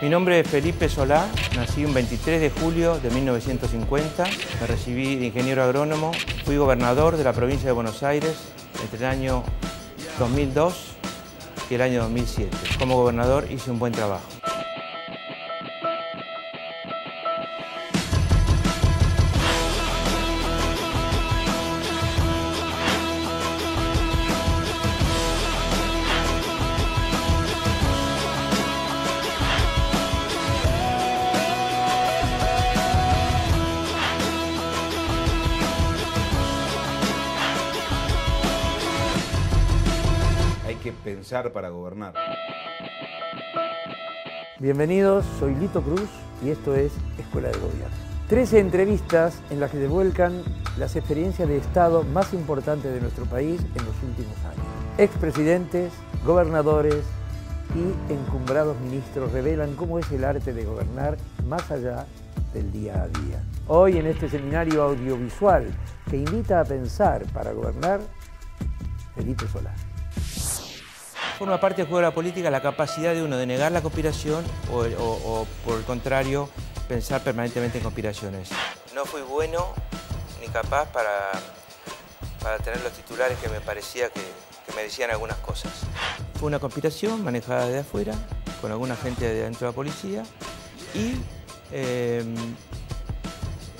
Mi nombre es Felipe Solá, nací un 23 de julio de 1950, me recibí de ingeniero agrónomo, fui gobernador de la provincia de Buenos Aires entre el año 2002 y el año 2007. Como gobernador hice un buen trabajo. Hay que pensar para gobernar. Bienvenidos, soy Lito Cruz y esto es Escuela de Gobierno. 13 entrevistas en las que se vuelcan las experiencias de Estado más importantes de nuestro país en los últimos años. Expresidentes, gobernadores y encumbrados ministros revelan cómo es el arte de gobernar más allá del día a día. Hoy en este seminario audiovisual que invita a pensar para gobernar, Felipe Solá. Forma parte del juego de la política la capacidad de uno de negar la conspiración o por el contrario, pensar permanentemente en conspiraciones. No fui bueno ni capaz para tener los titulares que me parecía que me decían algunas cosas. Fue una conspiración manejada de afuera, con alguna gente de dentro de la policía y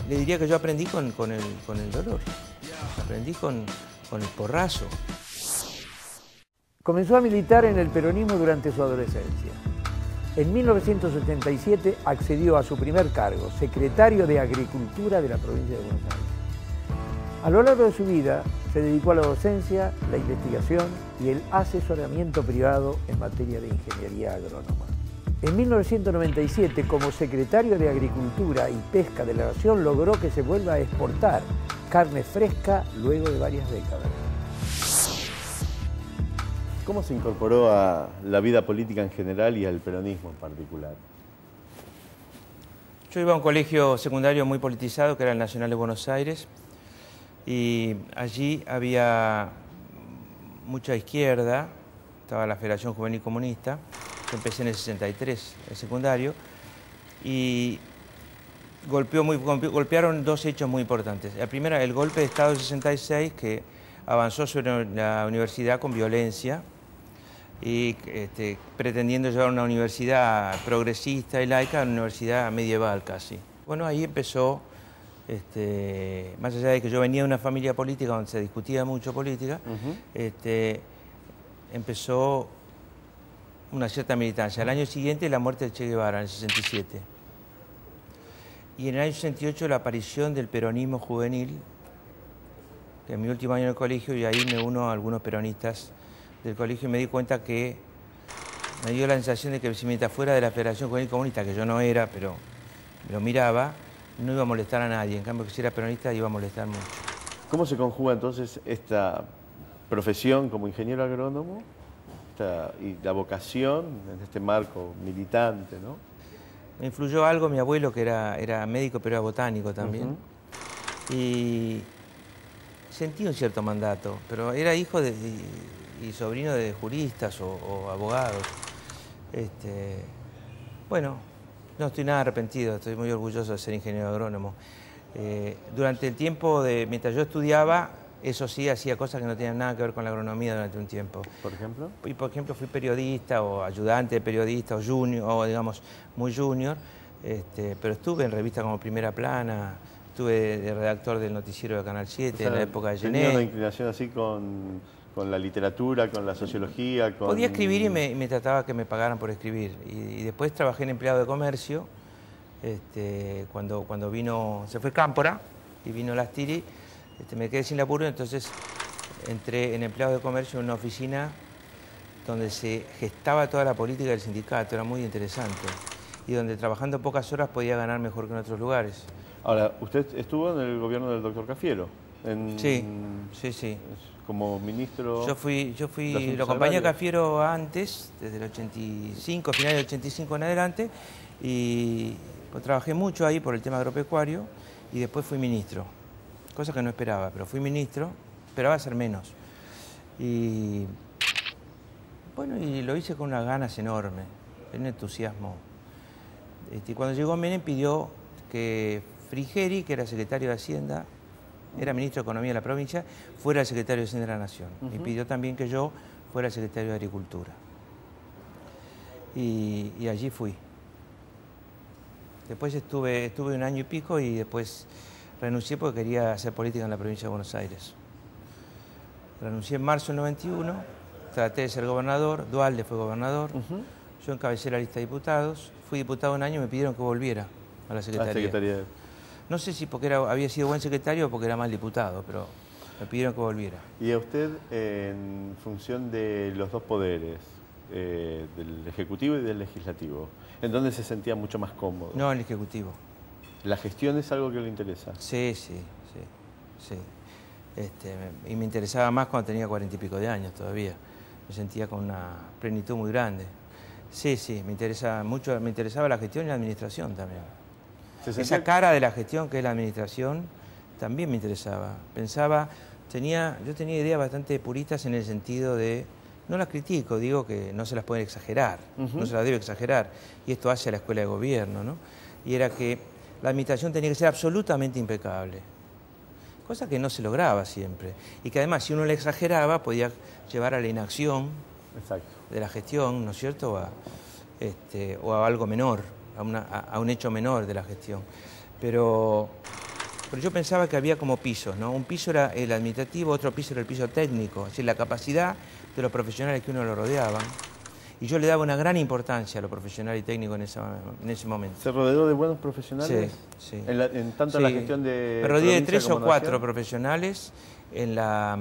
le diría que yo aprendí con el dolor, aprendí con el porrazo. Comenzó a militar en el peronismo durante su adolescencia. En 1987 accedió a su primer cargo, secretario de Agricultura de la provincia de Buenos Aires. A lo largo de su vida se dedicó a la docencia, la investigación y el asesoramiento privado en materia de ingeniería agrónoma. En 1997, como secretario de Agricultura y Pesca de la Nación, logró que se vuelva a exportar carne fresca luego de varias décadas. ¿Cómo se incorporó a la vida política en general y al peronismo en particular? Yo iba a un colegio secundario muy politizado, que era el Nacional de Buenos Aires, y allí había mucha izquierda, estaba la Federación Juvenil Comunista, yo empecé en el 63, el secundario, y golpearon dos hechos muy importantes. La primera, el golpe de Estado del 66, que avanzó sobre la universidad con violencia, y pretendiendo llevar una universidad progresista y laica a una universidad medieval casi. Bueno, ahí empezó, más allá de que yo venía de una familia política donde se discutía mucho política, empezó una cierta militancia. Al año siguiente la muerte de Che Guevara, en el 67. Y en el año 68 la aparición del peronismo juvenil, que en mi último año en el colegio, y ahí me uno a algunos peronistas del colegio y me di cuenta que me dio la sensación de que si mientras fuera de la Federación Juvenil Comunista, que yo no era, pero lo miraba, no iba a molestar a nadie. En cambio, que si era peronista iba a molestar mucho. ¿Cómo se conjuga entonces esta profesión como ingeniero agrónomo y la vocación en este marco militante, ¿no? Me influyó algo mi abuelo, que era médico, pero era botánico también. Y sentí un cierto mandato, pero era hijo y sobrino de juristas o abogados. Bueno, no estoy nada arrepentido, estoy muy orgulloso de ser ingeniero agrónomo. Durante el tiempo, mientras yo estudiaba, eso sí, hacía cosas que no tenían nada que ver con la agronomía durante un tiempo. ¿Por ejemplo? Y por ejemplo fui periodista o ayudante de periodista o junior, o digamos muy junior, pero estuve en revistas como Primera Plana, estuve de redactor del noticiero de Canal 7, o sea, en la época de Gené. ¿Tenía una inclinación así con la literatura, con la sociología? Podía escribir y me trataba que me pagaran por escribir. Y después trabajé en empleado de comercio, cuando se fue Cámpora y vino Lastiri, me quedé sin laburo, entonces entré en empleado de comercio en una oficina donde se gestaba toda la política del sindicato, era muy interesante, y donde trabajando pocas horas podía ganar mejor que en otros lugares. Ahora, usted estuvo en el gobierno del doctor Cafiero. Sí. Como ministro. Lo acompañé a Cafiero antes, desde el 85, final del 85 en adelante, y pues, trabajé mucho ahí por el tema agropecuario, y después fui ministro. Cosa que no esperaba, pero fui ministro, esperaba ser menos. Y bueno, y lo hice con unas ganas enormes, un entusiasmo Y cuando llegó Menem pidió que Frigeri, que era secretario de Hacienda, era ministro de Economía de la provincia, fuera el secretario de Hacienda de la Nación. Y pidió también que yo fuera el secretario de Agricultura. Y allí fui. Después estuve un año y pico y después renuncié porque quería hacer política en la provincia de Buenos Aires. Renuncié en marzo del 91, traté de ser gobernador, Duhalde fue gobernador, yo encabecé la lista de diputados, fui diputado un año y me pidieron que volviera a la secretaría. No sé si porque había sido buen secretario o porque era mal diputado, pero me pidieron que volviera. ¿Y a usted, en función de los dos poderes, del Ejecutivo y del Legislativo, en dónde se sentía mucho más cómodo? No, en el Ejecutivo. ¿La gestión es algo que le interesa? Sí. Y me interesaba más cuando tenía 40 y pico de años todavía. Me sentía con una plenitud muy grande. Sí, me interesa mucho, me interesaba la gestión y la administración también. Esa cara de la gestión que es la administración también me interesaba. Yo tenía ideas bastante puristas en el sentido de, no las critico, digo que no se las pueden exagerar, no se las debe exagerar, y esto hace a la escuela de gobierno, ¿no? Y era que la administración tenía que ser absolutamente impecable, cosa que no se lograba siempre, y que además si uno la exageraba podía llevar a la inacción de la gestión, ¿no es cierto?, o a algo menor, a un hecho menor de la gestión. Pero yo pensaba que había como pisos, ¿no? Un piso era el administrativo, otro piso era el piso técnico, es decir, la capacidad de los profesionales que uno lo rodeaban. Y yo le daba una gran importancia a lo profesional y técnico en ese momento. ¿Se rodeó de buenos profesionales? Sí. Tanto en la gestión de... Me rodeé de 3 o 4 nación. profesionales en la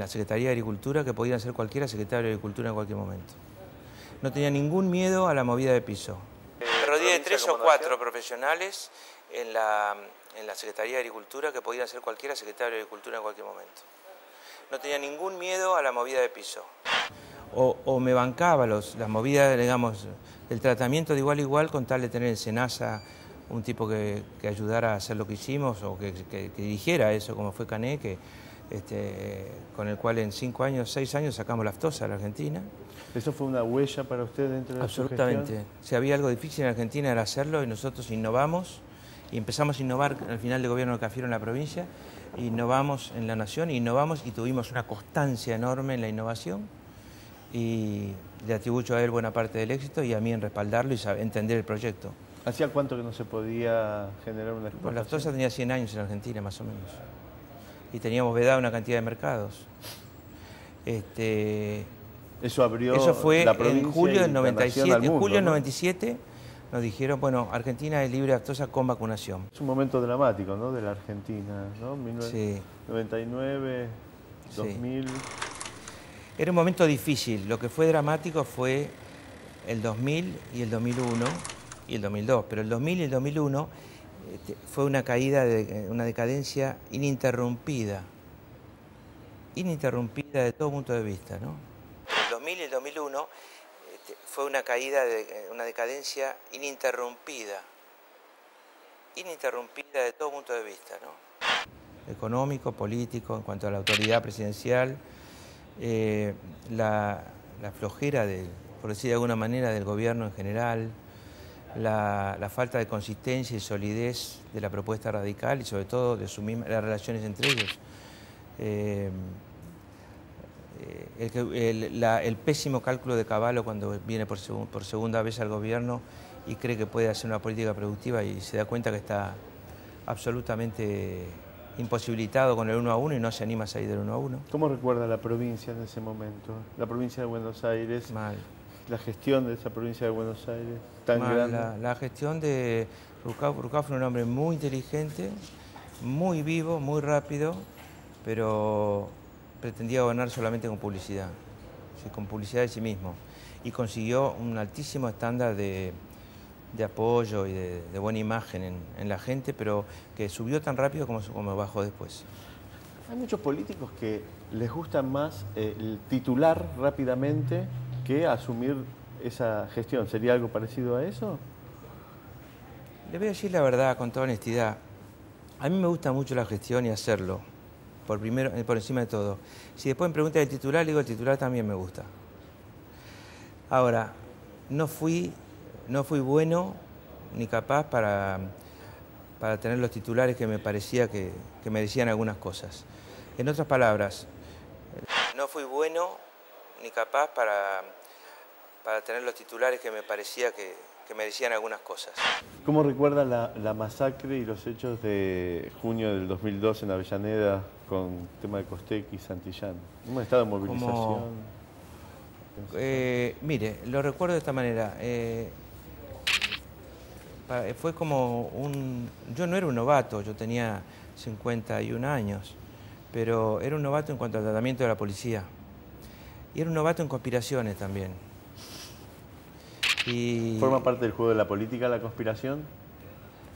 Secretaría de Agricultura que podían ser cualquiera secretario de Agricultura en cualquier momento. No tenía ningún miedo a la movida de piso. Me rodeé de 3 o 4 profesionales en la Secretaría de Agricultura que podían ser cualquiera secretario de Agricultura en cualquier momento. No tenía ningún miedo a la movida de piso. O me bancaba las movidas, digamos, el tratamiento de igual a igual con tal de tener en Senasa un tipo que ayudara a hacer lo que hicimos o que dirigiera eso, como fue Cané, con el cual en 6 años sacamos la aftosa a la Argentina. ¿Eso fue una huella para usted dentro de su gestión? Absolutamente. Si había algo difícil en Argentina era hacerlo y nosotros innovamos y empezamos a innovar al final del gobierno de Cafiero en la provincia, innovamos en la nación, innovamos y tuvimos una constancia enorme en la innovación y le atribuyo a él buena parte del éxito y a mí en respaldarlo y entender el proyecto. ¿Hacía cuánto que no se podía generar una exportación? La aftosa tenía 100 años en Argentina más o menos y teníamos vedada una cantidad de mercados. Eso fue la provincia en julio del 97. al mundo, En julio del ¿no? 97 nos dijeron, bueno, Argentina es libre de aftosa con vacunación. Es un momento dramático, ¿no?, de la Argentina, ¿no? 1999, 2000... Era un momento difícil. Lo que fue dramático fue el 2000 y el 2001 y el 2002. Pero el 2000 y el 2001 fue una caída, una decadencia ininterrumpida de todo punto de vista, ¿no? El 2000 y el 2001 fue una caída, una decadencia ininterrumpida de todo punto de vista, ¿no? Económico, político, en cuanto a la autoridad presidencial, la flojera, por decir de alguna manera, del gobierno en general, la falta de consistencia y solidez de la propuesta radical y sobre todo de las relaciones entre ellos. El pésimo cálculo de Cavallo cuando viene por segunda vez al gobierno y cree que puede hacer una política productiva y se da cuenta que está absolutamente imposibilitado con el 1 a 1 y no se anima a salir del 1 a 1. ¿Cómo recuerda la provincia en ese momento? La provincia de Buenos Aires. Mal. La gestión de esa provincia de Buenos Aires, tan grande. La gestión de Rucao fue un hombre muy inteligente, muy vivo, muy rápido, pero pretendía gobernar solamente con publicidad, sí, con publicidad de sí mismo. Y consiguió un altísimo estándar de apoyo y de buena imagen en la gente, pero que subió tan rápido como bajó después. Hay muchos políticos que les gusta más el titular rápidamente que asumir esa gestión. ¿Sería algo parecido a eso? Le voy a decir la verdad, con toda honestidad. A mí me gusta mucho la gestión y hacerlo, por encima de todo. Si después me preguntan el titular, le digo el titular también me gusta. Ahora, no fui bueno ni capaz para tener los titulares que me parecía que me decían algunas cosas. En otras palabras, no fui bueno ni capaz para tener los titulares que me parecía que me decían algunas cosas. ¿Cómo recuerda la masacre y los hechos de junio del 2002 en Avellaneda con el tema de Costecchi y Santillán? ¿Un estado de movilización? Mire, lo recuerdo de esta manera. Fue como yo no era un novato, yo tenía 51 años, pero era un novato en cuanto al tratamiento de la policía. Y era un novato en conspiraciones también. ¿Forma parte del juego de la política la conspiración?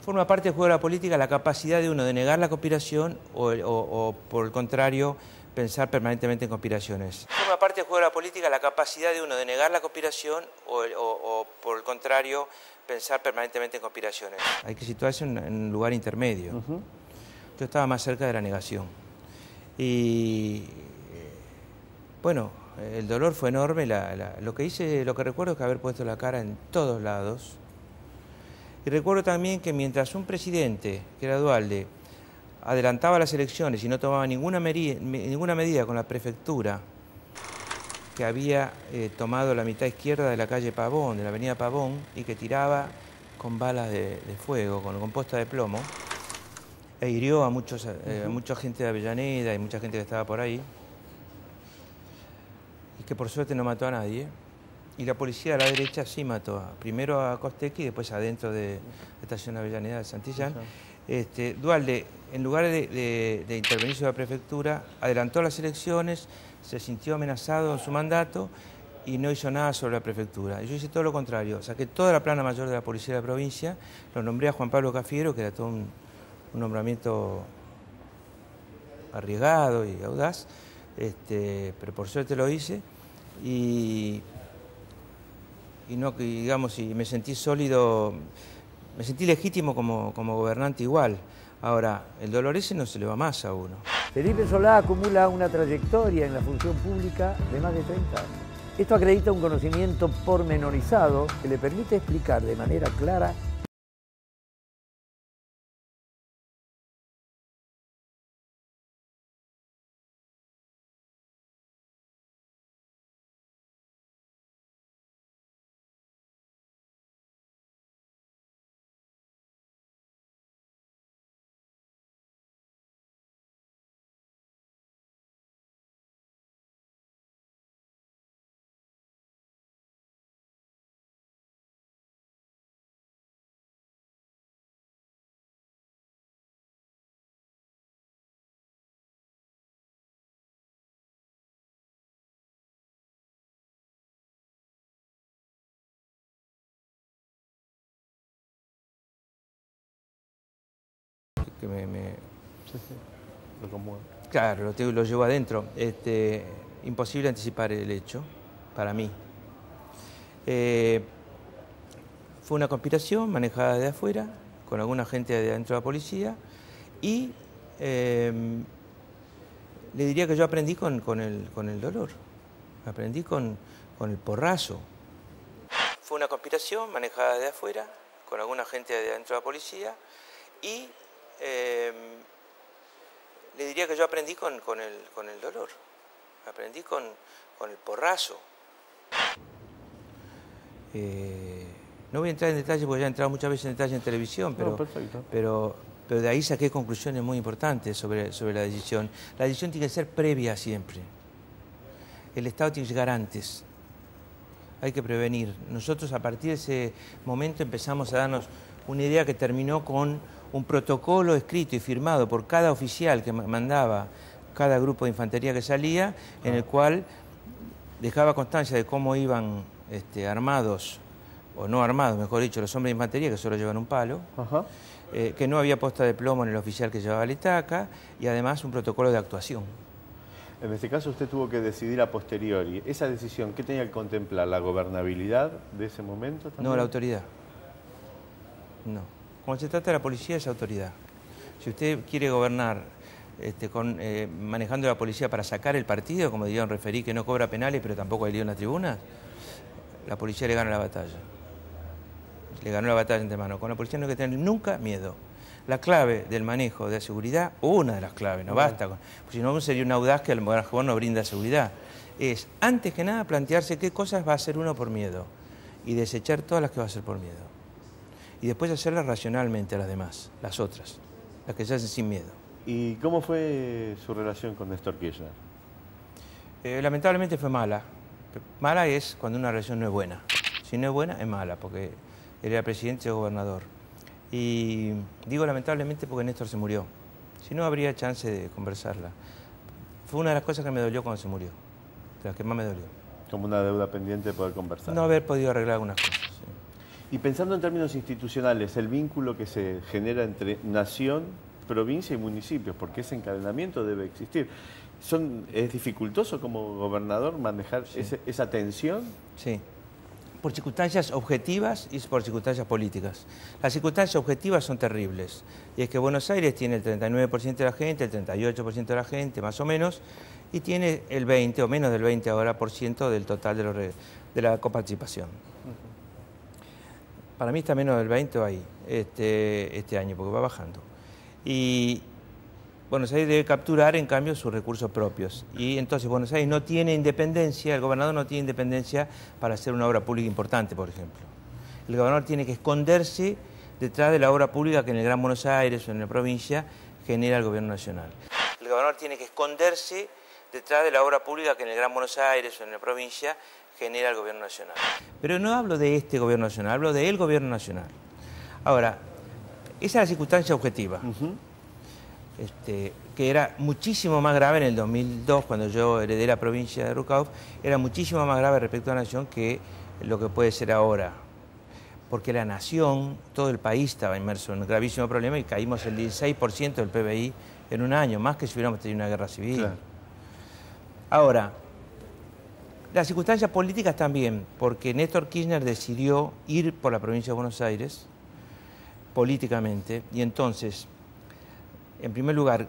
Forma parte del juego de la política la capacidad de uno de negar la conspiración o por el contrario, pensar permanentemente en conspiraciones. Forma parte del juego de la política la capacidad de uno de negar la conspiración o por el contrario, pensar permanentemente en conspiraciones. Hay que situarse en un lugar intermedio. Yo estaba más cerca de la negación. Y bueno, el dolor fue enorme. Lo que recuerdo es que haber puesto la cara en todos lados. Y recuerdo también que mientras un presidente, que era Duhalde, adelantaba las elecciones y no tomaba ninguna medida con la prefectura, que había tomado la mitad izquierda de la calle Pavón, de la avenida Pavón, y que tiraba con balas de fuego, con composta de plomo, e hirió a mucha gente de Avellaneda y mucha gente que estaba por ahí, y que por suerte no mató a nadie. Y la policía de la derecha sí mató, primero a Costecchi y después adentro de la estación Avellaneda de Santillán. Duhalde, en lugar de intervenir sobre la prefectura, adelantó las elecciones, se sintió amenazado en su mandato y no hizo nada sobre la prefectura. Y yo hice todo lo contrario, saqué toda la plana mayor de la policía de la provincia, lo nombré a Juan Pablo Cafiero, que era todo un nombramiento arriesgado y audaz, pero por suerte lo hice y me sentí sólido, me sentí legítimo como gobernante igual. Ahora, el dolor ese no se le va más a uno. Felipe Solá acumula una trayectoria en la función pública de más de 30 años. Esto acredita un conocimiento pormenorizado que le permite explicar de manera clara que Lo conmueve. Claro, lo llevo adentro. Imposible anticipar el hecho, para mí. Fue una conspiración manejada de afuera, con alguna gente de adentro de la policía, y le diría que yo aprendí con el dolor, aprendí con el porrazo. Fue una conspiración manejada de afuera, con alguna gente de adentro de la policía, y le diría que yo aprendí con el dolor, aprendí con el porrazo. No voy a entrar en detalle porque ya he entrado muchas veces en detalle en televisión, pero de ahí saqué conclusiones muy importantes sobre la decisión. La decisión tiene que ser previa siempre. El Estado tiene que llegar antes. Hay que prevenir. Nosotros a partir de ese momento empezamos a darnos una idea que terminó con un protocolo escrito y firmado por cada oficial que mandaba cada grupo de infantería que salía, en el cual dejaba constancia de cómo iban armados, o no armados, mejor dicho, los hombres de infantería, que solo llevan un palo, que no había posta de plomo en el oficial que llevaba la estaca, y además un protocolo de actuación. En este caso usted tuvo que decidir a posteriori. ¿Esa decisión qué tenía que contemplar? ¿La gobernabilidad de ese momento también? No, la autoridad. No. Cuando se trata de la policía es autoridad. Si usted quiere gobernar manejando la policía para sacar el partido, como diría un referí que no cobra penales pero tampoco hay lío en las tribunas, la policía le gana la batalla. le ganó la batalla de antemano. Con la policía no hay que tener nunca miedo. La clave del manejo de la seguridad, una de las claves, no basta con... Si no, sería un audaz que a lo mejor no brinda seguridad. Es, antes que nada, plantearse qué cosas va a hacer uno por miedo y desechar todas las que va a hacer por miedo. Y después hacerlas racionalmente a las demás, las otras, las que se hacen sin miedo. ¿Y cómo fue su relación con Néstor Kirchner? Lamentablemente fue mala. Mala es cuando una relación no es buena. Si no es buena, es mala, porque él era presidente o gobernador. Y digo lamentablemente porque Néstor se murió. Si no, habría chance de conversarla. Fue una de las cosas que me dolió cuando se murió, de las que más me dolió. Como una deuda pendiente de poder conversar. No haber podido arreglar algunas cosas. Sí. Y pensando en términos institucionales, el vínculo que se genera entre nación, provincia y municipios, porque ese encadenamiento debe existir. ¿Es dificultoso como gobernador manejar esa tensión? Sí. Por circunstancias objetivas y por circunstancias políticas. Las circunstancias objetivas son terribles. Y es que Buenos Aires tiene el 39% de la gente, el 38% de la gente, más o menos, y tiene el 20 o menos del 20 ahora por ciento del total de la coparticipación. Para mí está menos del 20 ahí, este año, porque va bajando. Y Buenos Aires debe capturar, en cambio, sus recursos propios. Y entonces Buenos Aires no tiene independencia, el gobernador no tiene independencia para hacer una obra pública importante, por ejemplo. El gobernador tiene que esconderse detrás de la obra pública que en el Gran Buenos Aires o en la provincia genera el gobierno nacional. El gobernador tiene que esconderse detrás de la obra pública que en el Gran Buenos Aires o en la provincia genera el gobierno nacional. Pero no hablo de este gobierno nacional, hablo del gobierno nacional. Ahora, esa es la circunstancia objetiva. Que era muchísimo más grave en el 2002, cuando yo heredé la provincia de Rucauf, era muchísimo más grave respecto a la nación que lo que puede ser ahora. Porque la nación, todo el país estaba inmerso en un gravísimo problema y caímos el 16% del PBI en un año, más que si hubiéramos tenido una guerra civil. Claro. Ahora, las circunstancias políticas también, porque Néstor Kirchner decidió ir por la provincia de Buenos Aires políticamente, y entonces, en primer lugar,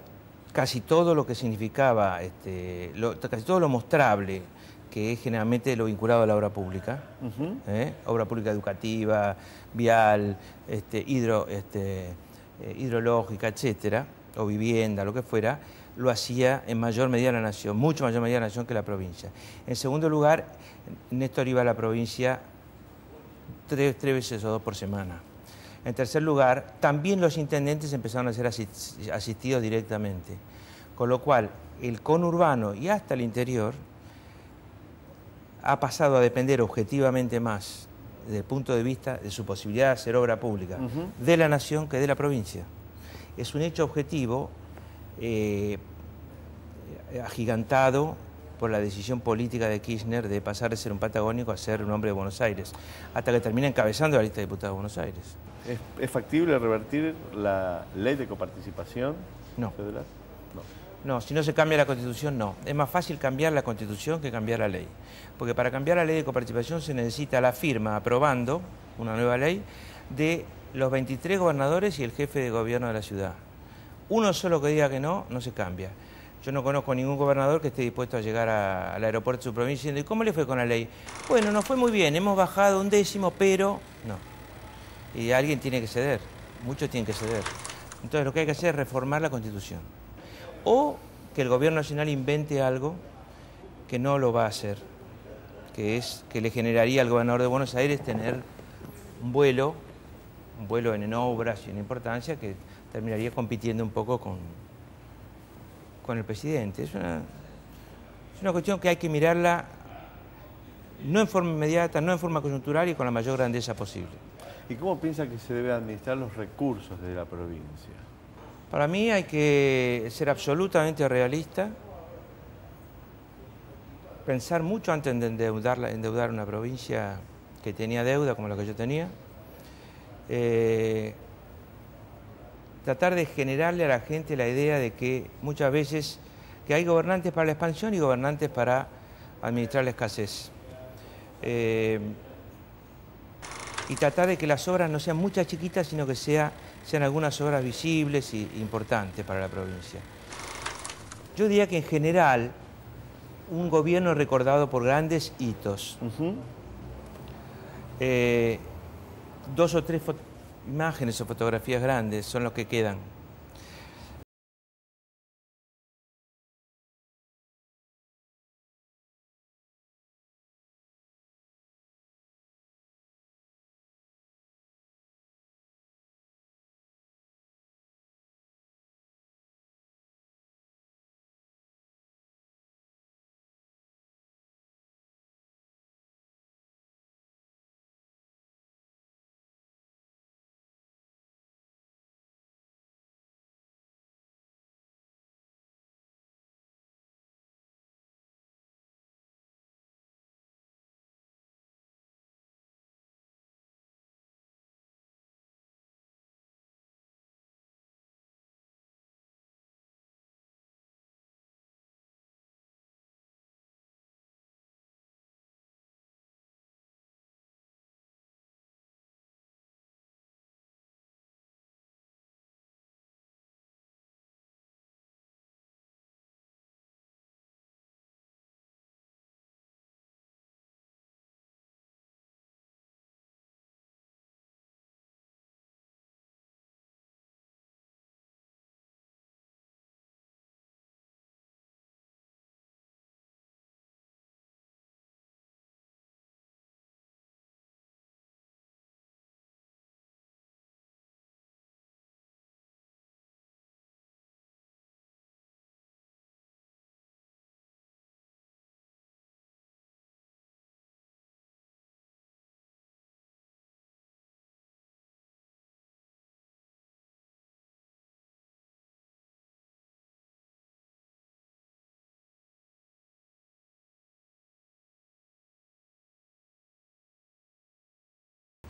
casi todo lo que significaba, casi todo lo mostrable, que es generalmente lo vinculado a la obra pública, obra pública educativa, vial, hidrológica, etcétera, o vivienda, lo que fuera, lo hacía en mayor medida la nación, mucho mayor medida la nación que la provincia. En segundo lugar, Néstor iba a la provincia tres veces o 2 por semana. En tercer lugar, también los intendentes empezaron a ser asistidos directamente, con lo cual el conurbano y hasta el interior ha pasado a depender objetivamente más desde el punto de vista de su posibilidad de hacer obra pública de la nación que de la provincia. Es un hecho objetivo agigantado por la decisión política de Kirchner de pasar de ser un patagónico a ser un hombre de Buenos Aires, hasta que termina encabezando la lista de diputados de Buenos Aires. ¿Es factible revertir la ley de coparticipación federal? No, si no se cambia la Constitución, no. Es más fácil cambiar la Constitución que cambiar la ley. Porque para cambiar la ley de coparticipación se necesita la firma aprobando una nueva ley de los 23 gobernadores y el jefe de gobierno de la ciudad. Uno solo que diga que no, no se cambia. Yo no conozco ningún gobernador que esté dispuesto a llegar al aeropuerto de su provincia diciendo, ¿y cómo le fue con la ley? Bueno, nos fue muy bien, hemos bajado 1/10, pero no. Y alguien tiene que ceder, muchos tienen que ceder. Entonces lo que hay que hacer es reformar la Constitución. O que el gobierno nacional invente algo que no lo va a hacer, que es que le generaría al gobernador de Buenos Aires tener un vuelo en obras y en importancia que terminaría compitiendo un poco con el presidente. Es una cuestión que hay que mirarla no en forma inmediata, no en forma coyuntural y con la mayor grandeza posible. ¿Y cómo piensa que se deben administrar los recursos de la provincia? Para mí hay que ser absolutamente realista, pensar mucho antes de endeudar una provincia que tenía deuda como la que yo tenía, tratar de generarle a la gente la idea de que muchas veces que hay gobernantes para la expansión y gobernantes para administrar la escasez. Y tratar de que las obras no sean muchas chiquitas, sino que sean algunas obras visibles e importantes para la provincia. Yo diría que en general, un gobierno recordado por grandes hitos 2 o 3 imágenes o fotografías grandes son los que quedan.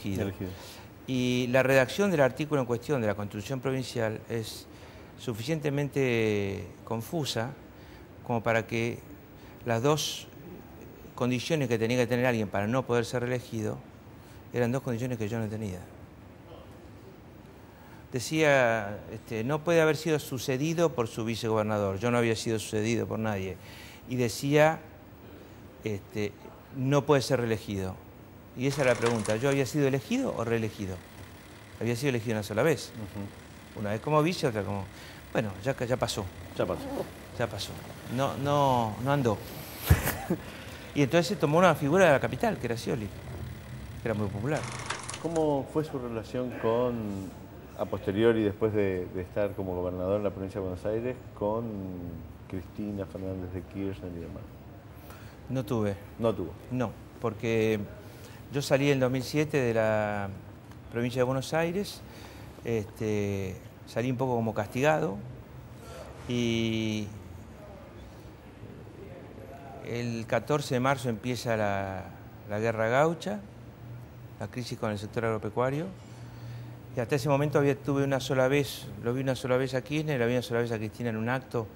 Elegido. Y la redacción del artículo en cuestión de la Constitución Provincial es suficientemente confusa como para que las dos condiciones que tenía que tener alguien para no poder ser reelegido eran dos condiciones que yo no tenía. Decía, no puede haber sido sucedido por su vicegobernador, yo no había sido sucedido por nadie. Y decía, no puede ser reelegido. Y esa era la pregunta, ¿yo había sido elegido o reelegido? Había sido elegido una sola vez. Una vez como vice, otra como... Bueno, ya pasó. Ya pasó. Ya pasó. No andó. Y entonces se tomó una figura de la capital, que era Scioli, que era muy popular. ¿Cómo fue su relación con, a posteriori, después de estar como gobernador en la provincia de Buenos Aires, con Cristina Fernández de Kirchner y demás? No tuve. ¿No tuvo? No, porque yo salí en 2007 de la provincia de Buenos Aires, salí un poco como castigado y el 14 de marzo empieza la guerra gaucha, la crisis con el sector agropecuario, y hasta ese momento lo vi una sola vez a Kirchner, lo vi una sola vez a Cristina en un acto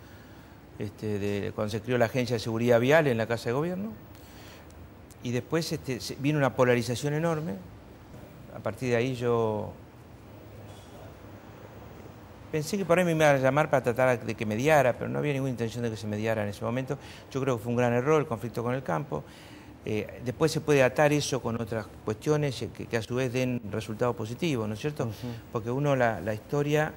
cuando se creó la Agencia de Seguridad Vial en la Casa de Gobierno, y después vino una polarización enorme. A partir de ahí yo pensé que por ahí me iba a llamar para tratar de que mediara, pero no había ninguna intención de que se mediara en ese momento. Yo creo que fue un gran error el conflicto con el campo. Después se puede atar eso con otras cuestiones que a su vez den resultados positivos, ¿no es cierto? Porque la historia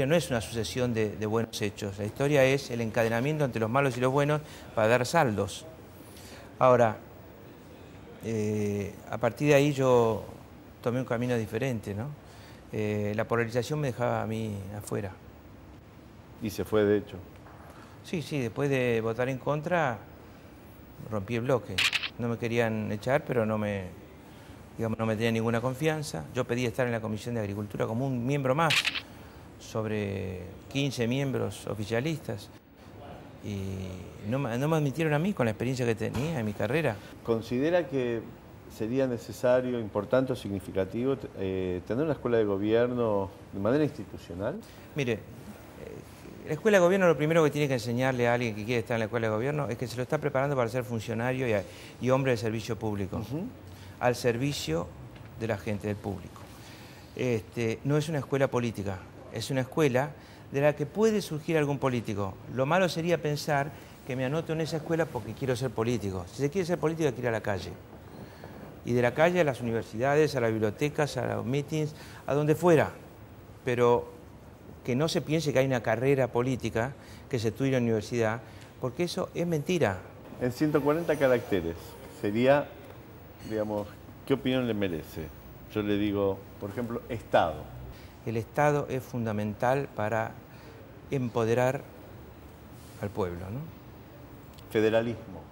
no es una sucesión de buenos hechos. La historia es el encadenamiento entre los malos y los buenos para dar saldos. Ahora, a partir de ahí yo tomé un camino diferente, ¿no? La polarización me dejaba a mí afuera. ¿Y se fue, de hecho? Sí, después de votar en contra, rompí el bloque. No me querían echar, pero no me tenían ninguna confianza. Yo pedí estar en la Comisión de Agricultura como un miembro más, sobre 15 miembros oficialistas. Y no me admitieron a mí con la experiencia que tenía en mi carrera. ¿Considera que sería necesario, importante o significativo tener una escuela de gobierno de manera institucional? Mire, la escuela de gobierno lo primero que tiene que enseñarle a alguien que quiere estar en la escuela de gobierno es que se lo está preparando para ser funcionario y hombre de servicio público, al servicio de la gente, del público. No es una escuela política, es una escuela de la que puede surgir algún político. Lo malo sería pensar que me anoto en esa escuela porque quiero ser político. Si se quiere ser político hay que ir a la calle. Y de la calle a las universidades, a las bibliotecas, a los meetings, a donde fuera. Pero que no se piense que hay una carrera política que se estudie en la universidad, porque eso es mentira. En 140 caracteres, sería, digamos, ¿qué opinión le merece? Yo le digo, por ejemplo, Estado. El Estado es fundamental para empoderar al pueblo, ¿no? Federalismo.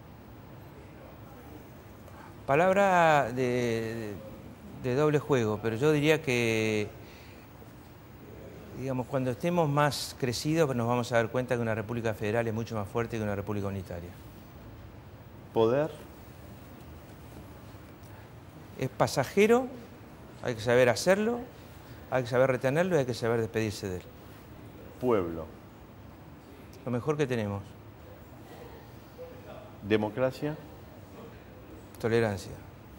Palabra de doble juego, pero yo diría que, digamos, cuando estemos más crecidos nos vamos a dar cuenta que una república federal es mucho más fuerte que una república unitaria. Poder. Es pasajero, hay que saber hacerlo, hay que saber retenerlo y hay que saber despedirse de él. Pueblo. Lo mejor que tenemos. Democracia. Tolerancia.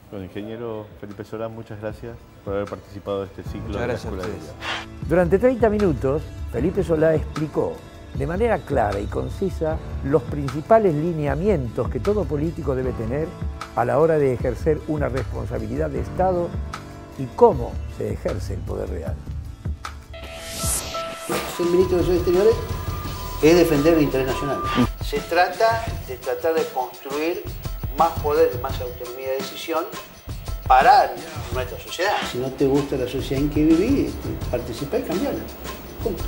Con el ingeniero Felipe Solá, muchas gracias por haber participado de este ciclo. Muchas de la gracias a Escuela de ustedes. Vida. Durante 30 minutos, Felipe Solá explicó de manera clara y concisa los principales lineamientos que todo político debe tener a la hora de ejercer una responsabilidad de Estado y cómo se ejerce el poder real. Ser ministro de Relaciones Exteriores es defender el interés nacional. Se trata de construir más poder y más autonomía de decisión para nuestra sociedad. Si no te gusta la sociedad en que vivís, participa y cambiala. Punto.